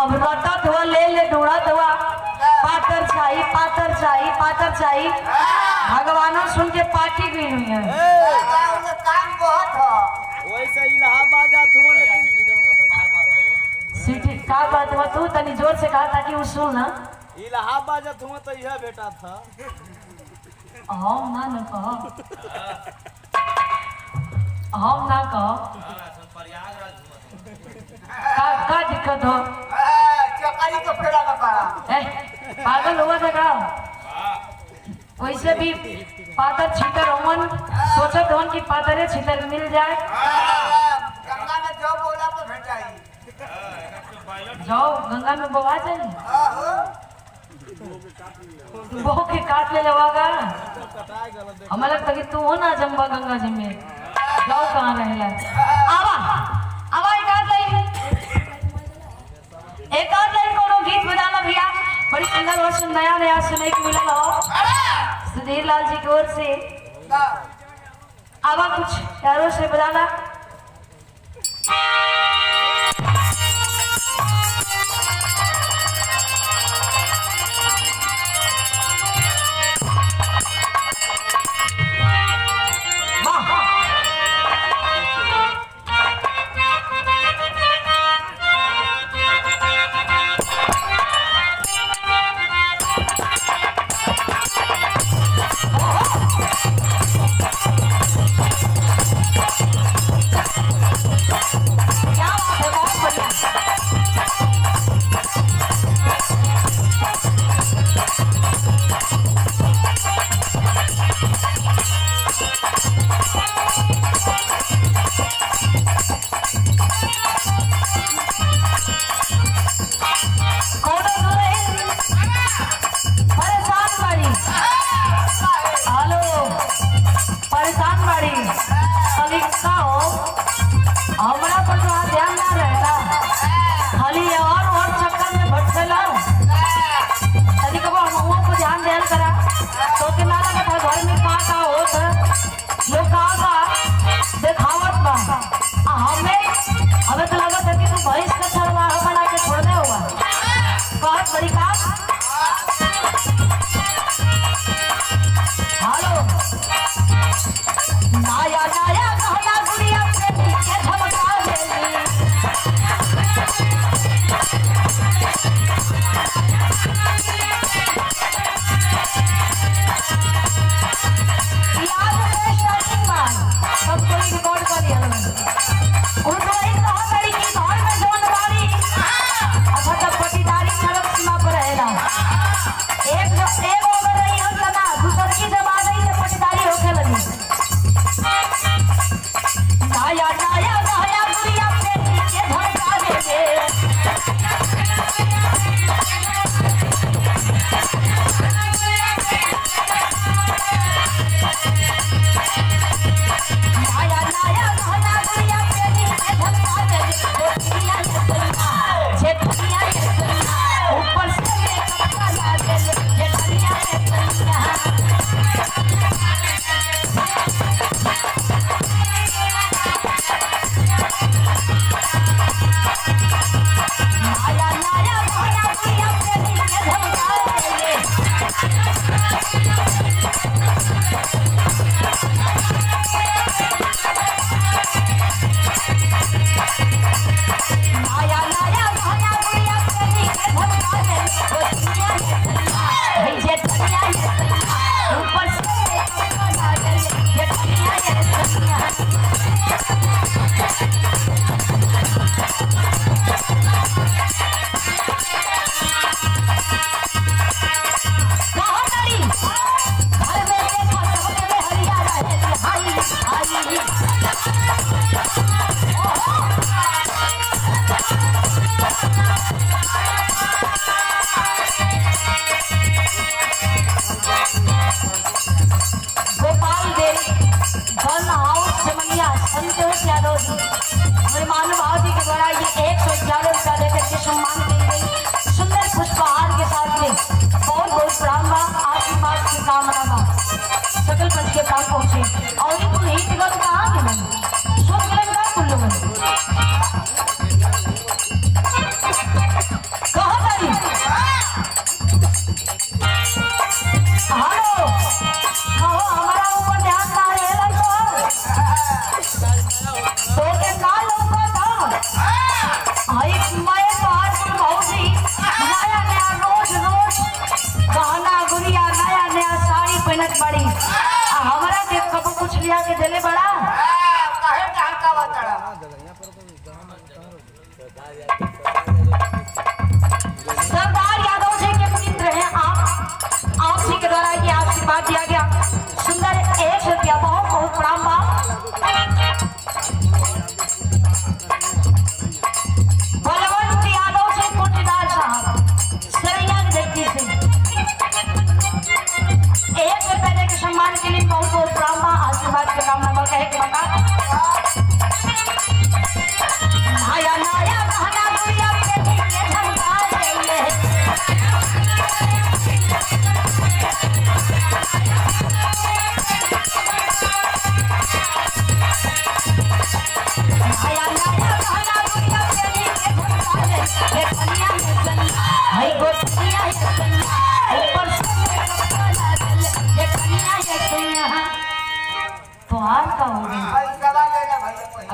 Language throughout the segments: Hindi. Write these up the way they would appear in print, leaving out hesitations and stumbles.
अब रटत हुआ ले ढूंढत हुआ पातर चाहिए पातर चाहिए पातर चाहिए। भगवानों सुन के पार्टी भी हुई है। काम बहुत हो वैसे इलाहाबाद जात हो लेकिन सीटी का बात हुआ तू तनी जोर से कहा ताकि वो सुन ना। इलाहाबाद जात हो तो यह बेटा था। हम ना कहो हम ना कहो का दिक्कत हो चकारी को फेरा में पड़ा पागल हुआ था का वैसे भी पातर छितर होमन सोचत होन कि पातरे छितर मिल जाए। गंगा में जो बोला तो भेटाई जाओ गंगा में बवा जाए बहो के काट ले लेवागा। हमें लगता कि तू हो ना जम्बा गंगा जी में जाओ कहाँ रहेला। आवा आवा एक आध लाइन कोनो गीत बजाना भैया बड़ी सुंदर और नया नया सुनने को मिला हो सुधीर लाल जी की ओर से। आवा कुछ प्यारों से बजाना। हमारा पर तो ध्यान ना रहता खाली और चक्कर में भटकेला तभी कब हम को ध्यान देन करा तो के ना लगा था घर में का होत लोग का देखावत बा हमें तो लगा था कि तू भैंस का छड़वा बना के छोड़ने हुआ बहुत बड़ी काम। हेलो नाया नाया कहना गुड़िया से नीचे झमका देली याद है स्टार्टिंग में सब कोई रिकॉर्ड कर लिया उनको ही कहा करी कि घर में जौन बाड़ी अच्छा तब पटीदारी नरक सीमा पर रहेला एक ओवर रही हो जना दूसर की जमा रही से पटीदारी होके लगी। नाया नाया नाया गुड़िया पे नीचे झमका देले नाया नाया नाया गुड़िया पे नीचे झमका देले जे दुनिया ये दुनिया ऊपर से कपड़ा ला देले ये दुनिया ये दुनिया नाया नाया नाया गुड़िया पे नीचे झमका देले नाया नाया नाया गुड़िया पे नीचे झमका देले वो दुनिया ये दुनिया ये दुनिया ये दुनिया ऊपर से कपड़ा ला देले ये दुनिया ये दुनिया कहानी घर में देखो सबके में हरिया रहे हाई हाई गोपाल देवी वन हाउस चमनिया संतोष यादव जी हमारे महानुभाव जी के द्वारा ये 111 रुपया देकर के सम्मान की गई सुंदर पुष्पहार के साथ में बहुत बहुत प्रणाम बा आशीर्वाद की कामना बा सकल पंच के पास पहुंचे और इनको नहीं दिखा तो कहाँ के नहीं सोच के लगा कुल लोगों लिया के देले बड़ा काहे ढाका बताड़ा सरदार यादव जी के मित्र हैं आप जी के द्वारा ये आशीर्वाद दिया गया सुंदर 1 रुपया बहुत बहुत प्रणाम बाप बलवंत यादव से कोटेदार साहब सरैया व्यक्ति से 1 रुपया दे के सम्मान के लिए बहुत बहुत प्रणाम बा आशीर्वाद के कामना बा कहे के बता नया नया कहना दुनिया पे के झंडा ले नया नया कहना दुनिया पे के झंडा ले ये कन्या में कन्या है गोतिया है कन्या ऊपर से कपड़ा ले ये कन्या ये कन्या तो आज का हो गई भाई दवा लेना भाई कोई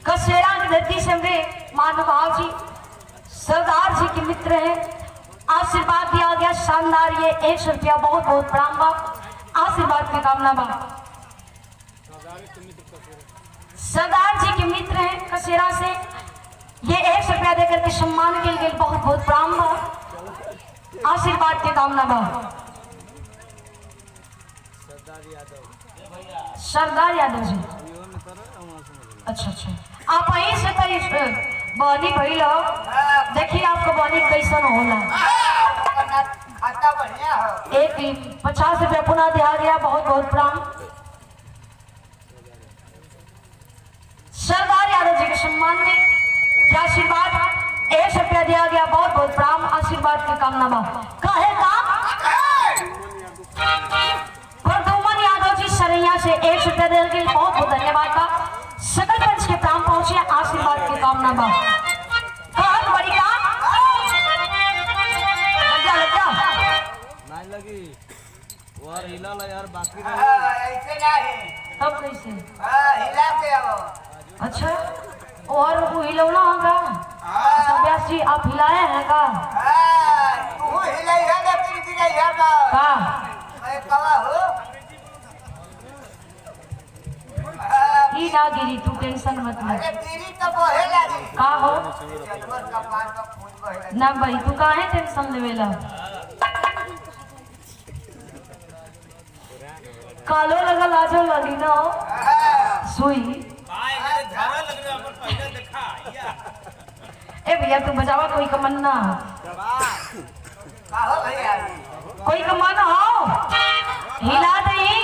कसेरा की धरती से हमरे महानुभाव जी सरदार जी के मित्र हैं आशीर्वाद दिया गया शानदार ये 100 रुपया बहुत बहुत प्रणाम बा आशीर्वाद की कामना बा सरदार जी के मित्र हैं कसेरा से ये 100 रुपया देकर के सम्मान के लिए बहुत बहुत प्रणाम बा आशीर्वाद की कामना बा सरदार यादव जी अच्छा अच्छा आप यहीं से तो बनी भइल हो देखिए आपको बनी कैसन होला खाता बढ़िया हो एक 50 रुपया पुनः दिया गया बहुत बहुत प्रणाम सरदार यादव जी के सम्मान में क्या आशीर्वाद 1 रुपया दिया गया बहुत बहुत प्रणाम आशीर्वाद की कामना बा कहे काम प्रदुमन यादव जी सरैया से 1 रुपया देने के लिए बहुत बहुत धन्यवाद बा सकल पंच के प्राण पहुंचे आशीर्वाद की कामना बा बहुत बड़ी काम लग जा नहीं लगी वो हिला ला यार बाकी रही ऐसे नहीं तब कैसे हिला के आओ अच्छा और वो हिलौना होगा अच्छा व्यास जी आप हिलाए हैं का तू हिलाई है ना तेरी गिराई है ना का मैं कवा हो ई ना गिरी तू टेंशन मत ले अरे तेरी तो बहे लगी का हो जानवर का पान का खून बहे लगी ना भाई तू काहे टेंशन लेवेला कालो लगल आजो लगी ना हो सुई ए भैया तू बजावा कोई कमन्ना का हो भैया कोई कमान हो हिला दई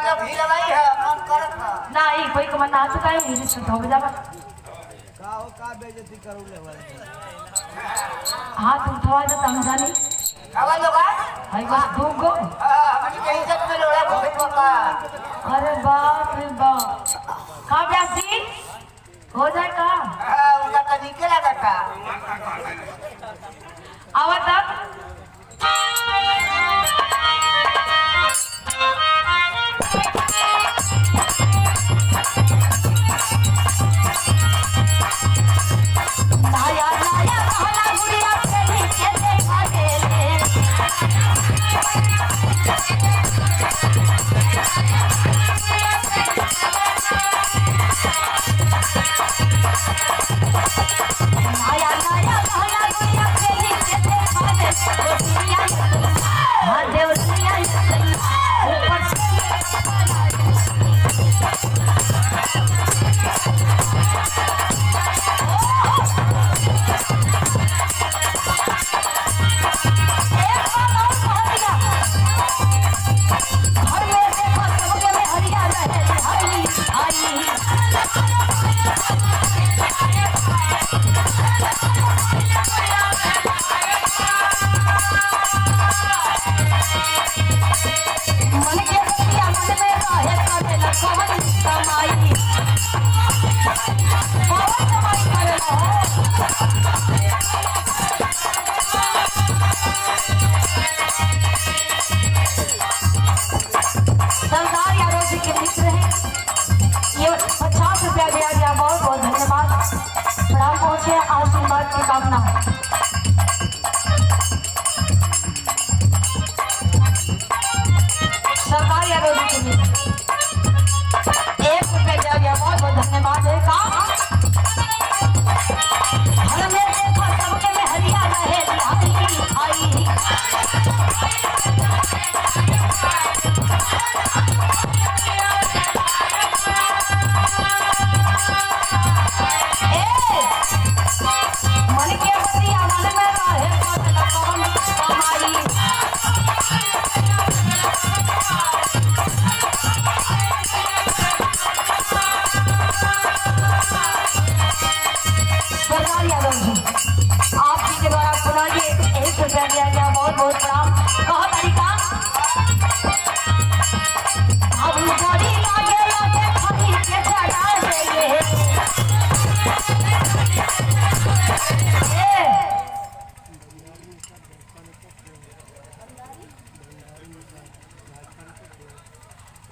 जब हिलवाई है मन करत है नहीं कोई कमन्ना तो काहे हिल से हो बजावा का हो का बेइज्जती करू ले भाई हाथ उठवा दे तम जानी खावा लोगा भाई बस दूगो हमारी कहीं से में लोड़ा भूखे का अरे बाप रे बाप का व्यास जी हो जाए का उनका तरीके लगा था आवा तक नया नया कहना गुड़िया खेली के देखा गेले नया नया कहना गुड़िया खेली के देखा गेले दुनिया हाँ देव दुनिया ऊपर से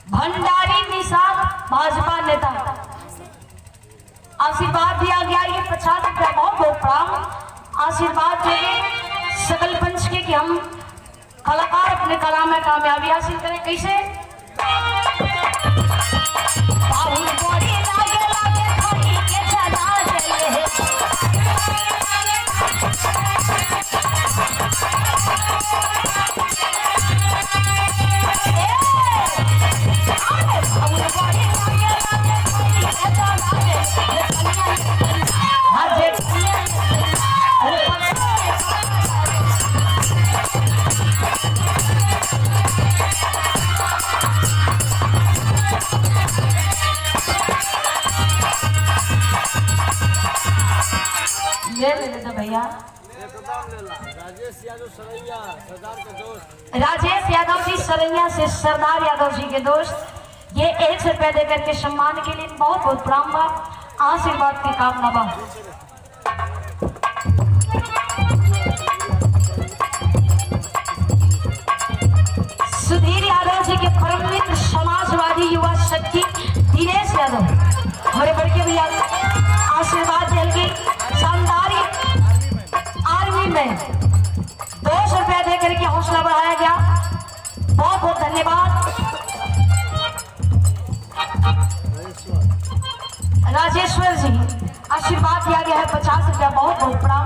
भंडारी निषाद भाजपा नेता, आशीर्वाद दिया गया ये 50 रुपया, बहुत बहुत प्रणाम। आशीर्वाद देंगे सकल पंच के कि हम कलाकार अपने कला में कामयाबी हासिल करें। कैसे? भैया राजेश यादव सरैया, सरदार के दोस्त। राजेश यादव जी सरैया से सरदार यादव जी के दोस्त, ये 100 रुपया देकर के सम्मान के लिए बहुत बहुत प्रणाम बा, आशीर्वाद की कामना बा। सुधीर यादव जी के परम मित्र समाजवादी युवा शक्ति दिनेश यादव, हमारे बड़के भैया आशीर्वाद देंगे। शानदारी आर्मी में 200 रुपया देकर के हौसला बढ़ाया गया, बहुत बहुत धन्यवाद। राजेश्वर जी आशीर्वाद दिया गया है 50 रुपया, बहुत बहुत प्रणाम।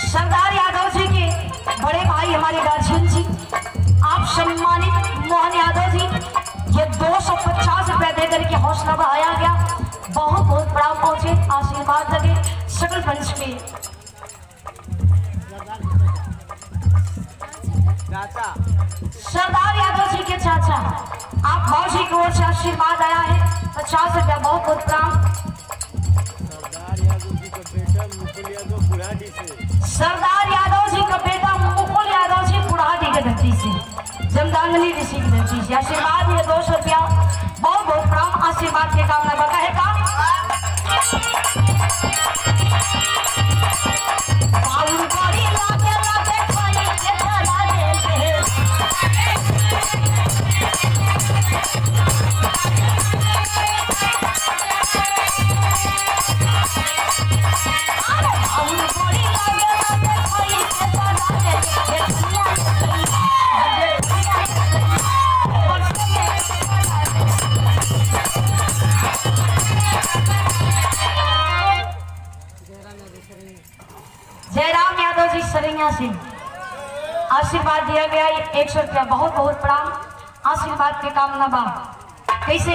सरदार यादव जी के बड़े भाई हमारे गार्जियन जी, आप सम्मानित मोहन यादव जी, ये 250 रुपया देकर के हौसला बढ़ाया गया, बहुत बहुत प्रणाम पहुंचे, आशीर्वाद लगे सकल पंच के। चाचा सरदार यादव जी के चाचा, आप भाजी की ओर से आशीर्वाद आया है 50 रुपया, बहुत बहुत प्रणाम। सरदार यादव जी का बेटा मुकुल यादव बुढ़ाडी से। सरदार यादव जी का बेटा मुकुल यादव जी बुढ़ाडी के धरती से, जमदांगली ऋषि की धरती से आशीर्वाद है 200 रुपया, बहुत बहुत प्रणाम, आशीर्वाद के कामना बका है का। जयराम यादव जी सरैया से आशीर्वाद दिया गया 100 रुपया, बहुत बहुत प्रणाम, आशीर्वाद के कामना बा। कैसे?